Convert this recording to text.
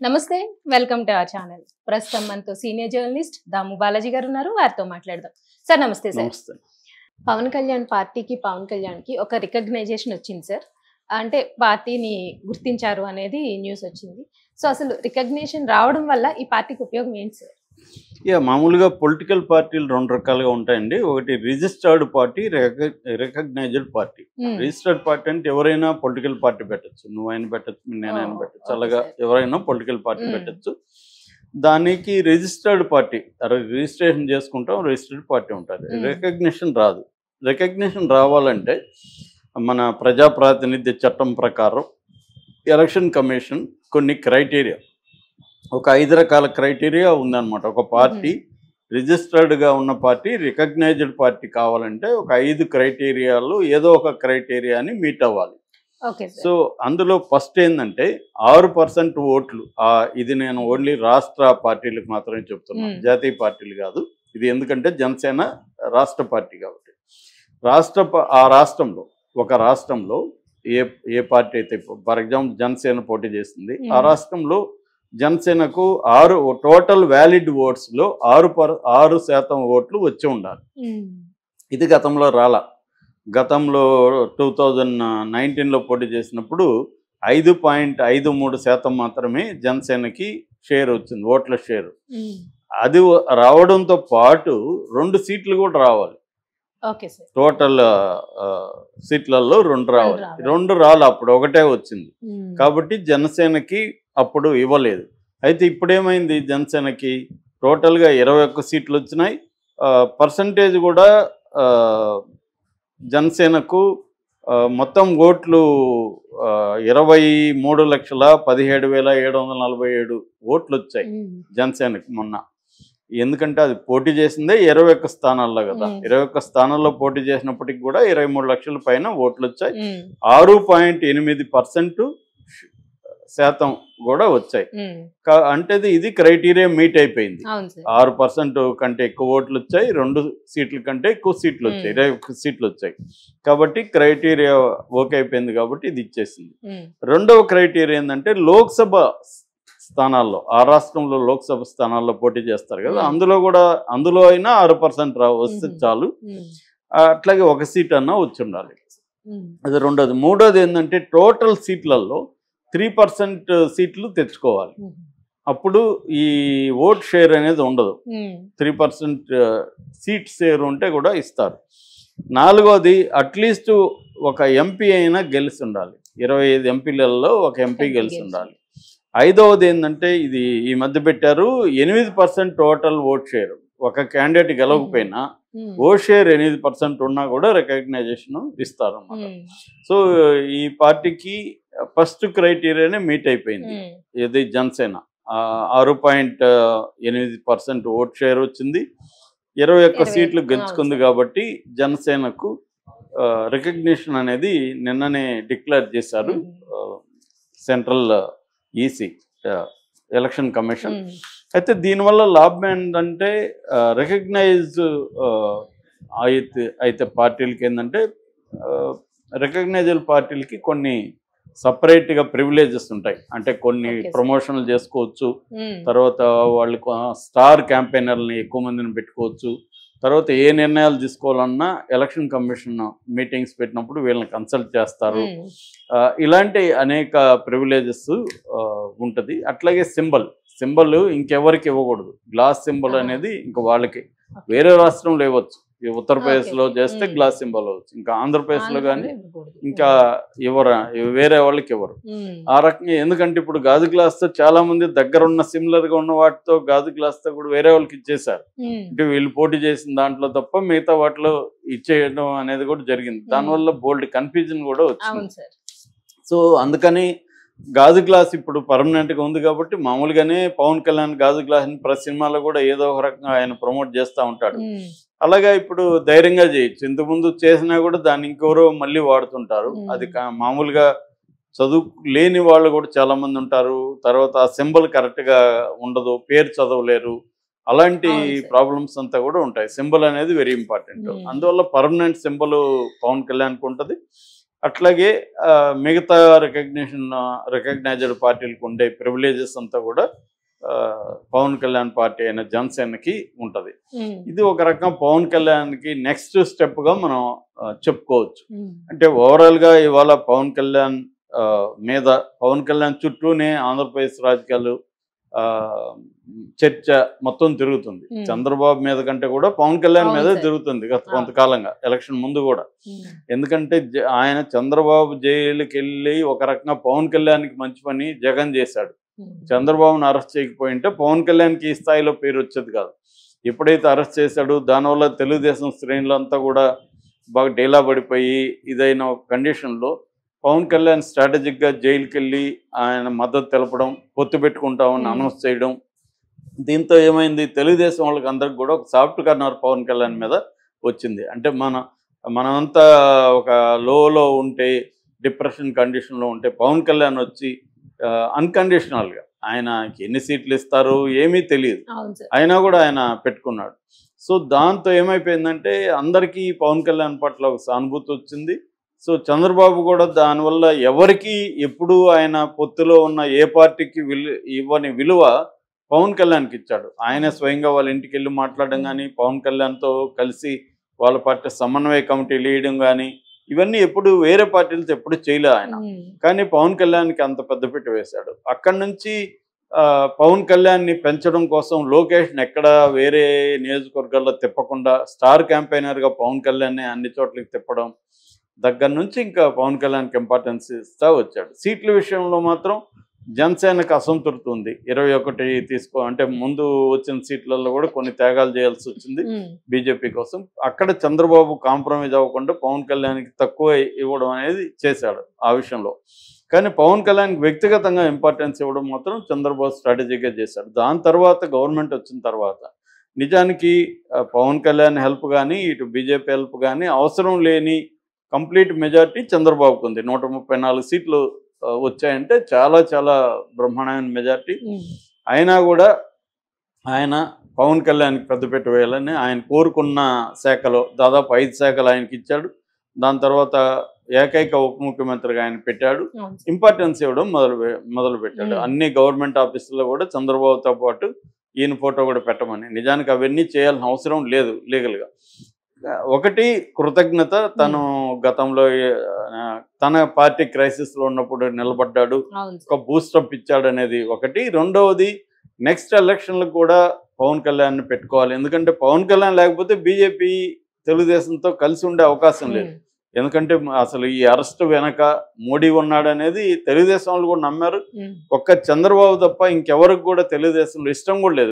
నమస్తే welcome to our channel. ప్రస్తుతం మనతో సీనియర్ జర్నలిస్ట్ దాము బాలాజీ గారు ఉన్నారు. వారితో మాట్లాడదాం. సార్ నమస్తే. సార్ నమస్తే. పవన్ కళ్యాణ్ కి ఒక రికగ్నైజేషన్ వచ్చింది సార్. అంటే పార్టీని గుర్తించారు అనేది న్యూస్ వచ్చింది. సో అసలు రికగ్నిషన్ రావడం వల్ల ఈ పార్టీకి ఉపయోగం ఏంటి సార్? మామూలుగా పొలిటికల్ పార్టీలు రెండు రకాలుగా ఉంటాయండి. ఒకటి registered party, recognised party. Registered party అంటే ఎవరైనా పొలిటికల్ పార్టీ పెట్టచ్చు, నువ్వైనా పెట్టచ్చు, నేనైనా పెట్టచ్చు, అలాగా ఎవరైనా పొలిటికల్ పార్టీ పెట్టచ్చు. దానికి రిజిస్టర్డ్ పార్టీ రిజిస్ట్రేషన్ చేసుకుంటాం, రిజిస్టర్డ్ పార్టీ ఉంటుంది. రికగ్నిషన్ రాదు. రికగ్నిషన్ రావాలంటే మన ప్రజాప్రాతినిధ్య చట్టం ప్రకారం ఎలక్షన్ కమిషన్ కొన్ని క్రైటీరియా, ఒక 5 రకాల క్రైటీరియా ఉందన్నమాట. ఒక పార్టీ రిజిస్టర్డ్గా ఉన్న పార్టీ రికగ్నైజ్డ్ పార్టీ కావాలంటే ఒక 5 క్రైటీరియాలు ఏదో ఒక క్రైటీరియాని మీట్ అవ్వాలి. సో అందులో ఫస్ట్ ఏంటంటే 6% ఓట్లు. ఇది నేను ఓన్లీ రాష్ట్ర పార్టీలకు మాత్రమే చెప్తున్నాను, జాతీయ పార్టీలు కాదు. ఇది ఎందుకంటే జనసేన రాష్ట్ర పార్టీ కాబట్టి ఒక రాష్ట్రంలో ఏ పార్టీ అయితే, ఫర్ ఎగ్జాంపుల్ జనసేన పోటీ చేస్తుంది, ఆ రాష్ట్రంలో జనసేనకు టోటల్ వ్యాలిడ్ ఓట్స్లో 6% ఓట్లు వచ్చి ఉండాలి. ఇది గతంలో రాలా. గతంలో 2019లో పోటీ చేసినప్పుడు 5.53% మాత్రమే జనసేనకి షేర్ వచ్చింది, ఓట్ల షేరు. అది రావడంతో పాటు 2 సీట్లు కూడా రావాలి. టోటల్ సీట్లలో 2 రావాలి. 2 రాలి, అప్పుడు ఒకటే వచ్చింది. కాబట్టి జనసేనకి అప్పుడు ఇవ్వలేదు. అయితే ఇప్పుడేమైంది, జనసేనకి టోటల్గా 21 సీట్లు వచ్చినాయి. పర్సంటేజ్ కూడా జనసేనకు మొత్తం ఓట్లు 23,17,747 ఓట్లు వచ్చాయి జనసేనకి మొన్న. ఎందుకంటే అది పోటీ చేసిందే 21 స్థానాల్లో కదా. 21 స్థానాల్లో పోటీ చేసినప్పటికి కూడా 23 లక్షల పైన ఓట్లు వచ్చాయి. 6.8% కూడా వచ్చాయి. అంటే ఇది క్రైటీరియా మీట్ అయిపోయింది. 6% కంటే ఎక్కువ ఓట్లు వచ్చాయి, 2 సీట్ల కంటే ఎక్కువ సీట్లు వచ్చాయి, 21 సీట్లు వచ్చాయి. కాబట్టి క్రైటీరియా ఓకే అయిపోయింది, కాబట్టి ఇది ఇచ్చేసింది. రెండవ క్రైటీరియా ఏంటంటే లోక్సభ స్థానాల్లో, ఆ రాష్ట్రంలో లోక్సభ స్థానాల్లో పోటీ చేస్తారు కదా, అందులో అయినా 6% వస్తే చాలు. అట్లాగే 1 సీట్ అన్నా వచ్చి ఉండాలి. అది రెండోది. మూడోది ఏంటంటే టోటల్ సీట్లలో 3% సీట్లు తెచ్చుకోవాలి. అప్పుడు ఈ ఓట్ షేర్ అనేది ఉండదు. 3% సీట్ షేర్ ఉంటే కూడా ఇస్తారు. నాలుగోది అట్లీస్ట్ ఒక ఎంపీ అయినా గెలిచి ఉండాలి. 25 ఎంపీలలో ఒక ఎంపీ గెలిచి ఉండాలి. ఐదవది ఏంటంటే ఇది ఈ మధ్య పెట్టారు, 8% టోటల్ ఓట్ షేర్. ఒక క్యాండిడేట్ గెలవకపోయినా ఓట్ షేర్ 8% ఉన్నా కూడా రికగ్నైజేషన్ ఇస్తారు అన్నమాట. సో ఈ పార్టీకి ఫస్ట్ క్రైటీరియానే మీట్ అయిపోయింది. ఇది జనసేన 6.8% ఓట్ షేర్ వచ్చింది, 21 సీట్లు గెలుచుకుంది. కాబట్టి జనసేనకు రికగ్నిషన్ అనేది నిన్ననే డిక్లేర్ చేశారు సెంట్రల్ ఈసీ, ఎలక్షన్ కమిషన్. అయితే దీనివల్ల లాభం ఏంటంటే రికగ్నైజ్ అయితే పార్టీలకి ఏంటంటే, రికగ్నైజ్డ్ పార్టీలకి కొన్ని సపరేట్గా ప్రివిలేజెస్ ఉంటాయి. అంటే కొన్ని ప్రమోషన్లు చేసుకోవచ్చు, తర్వాత వాళ్ళు స్టార్ క్యాంపెయినర్ని ఎక్కువ మందిని పెట్టుకోవచ్చు, తర్వాత ఏ నిర్ణయాలు తీసుకోవాలన్నా ఎలక్షన్ కమిషన్ మీటింగ్స్ పెట్టినప్పుడు వీళ్ళని కన్సల్ట్ చేస్తారు. ఇలాంటి అనేక ప్రివిలేజెస్ ఉంటుంది. అట్లాగే సింబల్ ఇంకెవరికి ఇవ్వకూడదు. గ్లాస్ సింబల్ అనేది ఇంకా వాళ్ళకి వేరే రాష్ట్రంలో ఇవ్వచ్చు. ఉత్తరప్రదేశ్లో చేస్తే గ్లాస్ సింబల్ అవ్వచ్చు, ఇంకా ఆంధ్రప్రదేశ్లో కానీ ఇంకా వేరే వాళ్ళకి ఇవ్వరు ఆ రకంగా. ఎందుకంటే ఇప్పుడు గాజు గ్లాస్తో చాలా మంది దగ్గర ఉన్న సిమిలర్గా ఉన్న వాటితో గాజు గ్లాస్తో కూడా వేరే వాళ్ళకి ఇచ్చేసారు. అంటే వీళ్ళు పోటీ చేసిన దాంట్లో తప్ప మిగతా వాటిలో ఇచ్చేయడం అనేది కూడా జరిగింది. దానివల్ల బోల్డ్ కన్ఫ్యూజన్ కూడా వచ్చింది. సో అందుకని గాజు గ్లాస్ ఇప్పుడు పర్మనెంట్గా ఉంది కాబట్టి మామూలుగానే పవన్ కళ్యాణ్ గాజు గ్లాస్ ప్రతి సినిమాలో కూడా ఏదో ఒక రకంగా ఆయన ప్రమోట్ చేస్తూ ఉంటాడు. అలాగా ఇప్పుడు ధైర్యంగా చేయొచ్చు. ఇంతకుముందు చేసినా కూడా దాన్ని ఇంకెవరో మళ్ళీ వాడుతుంటారు. అది మామూలుగా చదువు లేని వాళ్ళు కూడా చాలా మంది ఉంటారు. తర్వాత ఆ సింబల్ కరెక్ట్గా ఉండదు, పేరు చదవలేరు, అలాంటి ప్రాబ్లమ్స్ అంతా కూడా ఉంటాయి. సింబల్ అనేది వెరీ ఇంపార్టెంట్. అందువల్ల పర్మనెంట్ సింబల్ పవన్ కళ్యాణ్కి ఉంటుంది. అట్లాగే మిగతా రికగ్నైజ్డ్ పార్టీలకు ఉండే ప్రివిలేజెస్ అంతా కూడా పవన్ కళ్యాణ్ పార్టీ అయిన జనసేనకి ఉంటుంది. ఇది ఒక రకం పవన్ కళ్యాణ్కి నెక్స్ట్ స్టెప్గా మనం చెప్పుకోవచ్చు. అంటే ఓవరాల్గా ఇవాళ పవన్ కళ్యాణ్ మీద, పవన్ కళ్యాణ్ చుట్టూనే ఆంధ్రప్రదేశ్ రాజకీయాలు చర్చ మొత్తం తిరుగుతుంది. చంద్రబాబు మీద కంటే కూడా పవన్ కళ్యాణ్ మీద తిరుగుతుంది గత కొంతకాలంగా, ఎలక్షన్ ముందు కూడా. ఎందుకంటే ఆయన చంద్రబాబు జైలుకి వెళ్ళి ఒక రకంగా పవన్ కళ్యాణ్కి మంచి పని జగన్ చేశాడు. చంద్రబాబును అరెస్ట్ చేయకపోయింటే పవన్ కళ్యాణ్కి ఈ స్థాయిలో పేరు వచ్చేది కాదు. ఎప్పుడైతే అరెస్ట్ చేశాడో దానివల్ల తెలుగుదేశం శ్రేణులు అంతా కూడా బాగా డేలా పడిపోయి ఇదైన కండిషన్లో పవన్ కళ్యాణ్ స్ట్రాటజిక్గా జైలుకి వెళ్ళి ఆయన మద్దతు తెలపడం, పొత్తు పెట్టుకుంటామని అనౌన్స్ చేయడం, దీంతో ఏమైంది, తెలుగుదేశం వాళ్ళకి అందరికి కూడా ఒక సాఫ్ట్ కార్నర్ పవన్ కళ్యాణ్ మీద వచ్చింది. అంటే మనమంతా ఒక లోలో ఉంటే, డిప్రెషన్ కండిషన్లో ఉంటే పవన్ కళ్యాణ్ వచ్చి అన్కండిషనల్గా ఆయనకి ఎన్ని సీట్లు ఇస్తారు ఏమీ తెలియదు, అయినా కూడా ఆయన పెట్టుకున్నాడు. సో దాంతో ఏమైపోయిందంటే అందరికీ పవన్ కళ్యాణ్ పట్ల ఒక సానుభూతి వచ్చింది. సో చంద్రబాబు కూడా దానివల్ల ఎవరికి ఎప్పుడు ఆయన పొత్తులో ఉన్న ఏ పార్టీకి ఇవ్వని విలువ పవన్ కళ్యాణ్కి ఇచ్చాడు. ఆయనే స్వయంగా వాళ్ళ ఇంటికి వెళ్ళి మాట్లాడడం కానీ, పవన్ కళ్యాణ్తో కలిసి వాళ్ళ పార్టీ సమన్వయ కమిటీ వేయడం కానీ, ఇవన్నీ ఎప్పుడు వేరే పార్టీలతో ఎప్పుడు చేయలే ఆయన. కానీ పవన్ కళ్యాణ్కి అంత పెద్దపీట వేశాడు. అక్కడి నుంచి పవన్ కళ్యాణ్ని పెంచడం కోసం లోకేష్ని ఎక్కడ వేరే నియోజకవర్గాల్లో తిప్పకుండా స్టార్ క్యాంపెయినర్గా పవన్ కళ్యాణ్ని అన్ని చోట్లకి తిప్పడం దగ్గర నుంచి ఇంకా పవన్ కళ్యాణ్కి ఇంపార్టెన్స్ ఇస్తూ వచ్చాడు. సీట్ల విషయంలో మాత్రం జనసేనకు అసంతృప్తి ఉంది. 21 అంటే ముందు వచ్చిన సీట్లలో కూడా కొన్ని త్యాగాలు చేయాల్సి వచ్చింది బీజేపీ కోసం. అక్కడ చంద్రబాబు కాంప్రమైజ్ అవ్వకుండా పవన్ కళ్యాణ్కి తక్కువ ఇవ్వడం అనేది చేశాడు ఆ విషయంలో. కానీ పవన్ కళ్యాణ్కి వ్యక్తిగతంగా ఇంపార్టెన్స్ ఇవ్వడం మాత్రం చంద్రబాబు స్ట్రాటజీగా చేశాడు. దాని తర్వాత గవర్నమెంట్ వచ్చిన తర్వాత నిజానికి పవన్ కళ్యాణ్ హెల్ప్ కానీ, ఇటు బీజేపీ హెల్ప్ కానీ అవసరం లేని కంప్లీట్ మెజార్టీ చంద్రబాబుకు ఉంది. 134 సీట్లు వచ్చాయంటే చాలా చాలా బ్రహ్మాండమైన మెజార్టీ. అయినా కూడా ఆయన పవన్ కళ్యాణ్కి పెద్దపీట వేయాలని ఆయన కోరుకున్న శాఖలో దాదాపు 5 శాఖలు ఆయనకి ఇచ్చాడు. దాని తర్వాత ఏకైక ఉప ముఖ్యమంత్రిగా ఆయన పెట్టాడు. ఇంపార్టెన్స్ ఇవ్వడం మొదలు పెట్టాడు. అన్ని గవర్నమెంట్ ఆఫీసుల్లో కూడా చంద్రబాబుతో పాటు ఈయన ఫోటో కూడా పెట్టమని. నిజానికి అవన్నీ చేయాల్సిన అవసరం లేదు లీగల్గా. ఒకటి కృతజ్ఞత, తను గతంలో తన పార్టీ క్రైసిస్లో ఉన్నప్పుడు నిలబడ్డాడు, ఒక బూస్టప్ ఇచ్చాడు అనేది ఒకటి. రెండవది నెక్స్ట్ ఎలక్షన్లకు కూడా పవన్ కళ్యాణ్ని పెట్టుకోవాలి. ఎందుకంటే పవన్ కళ్యాణ్ లేకపోతే బీజేపీ తెలుగుదేశంతో కలిసి ఉండే అవకాశం లేదు. ఎందుకంటే అసలు ఈ అరెస్ట్ వెనక మోడీ ఉన్నాడనేది తెలుగుదేశం వాళ్ళు కూడా నమ్మారు. ఒక్క చంద్రబాబు తప్ప ఇంకెవరికి కూడా తెలుగుదేశంలో ఇష్టం కూడా లేదు.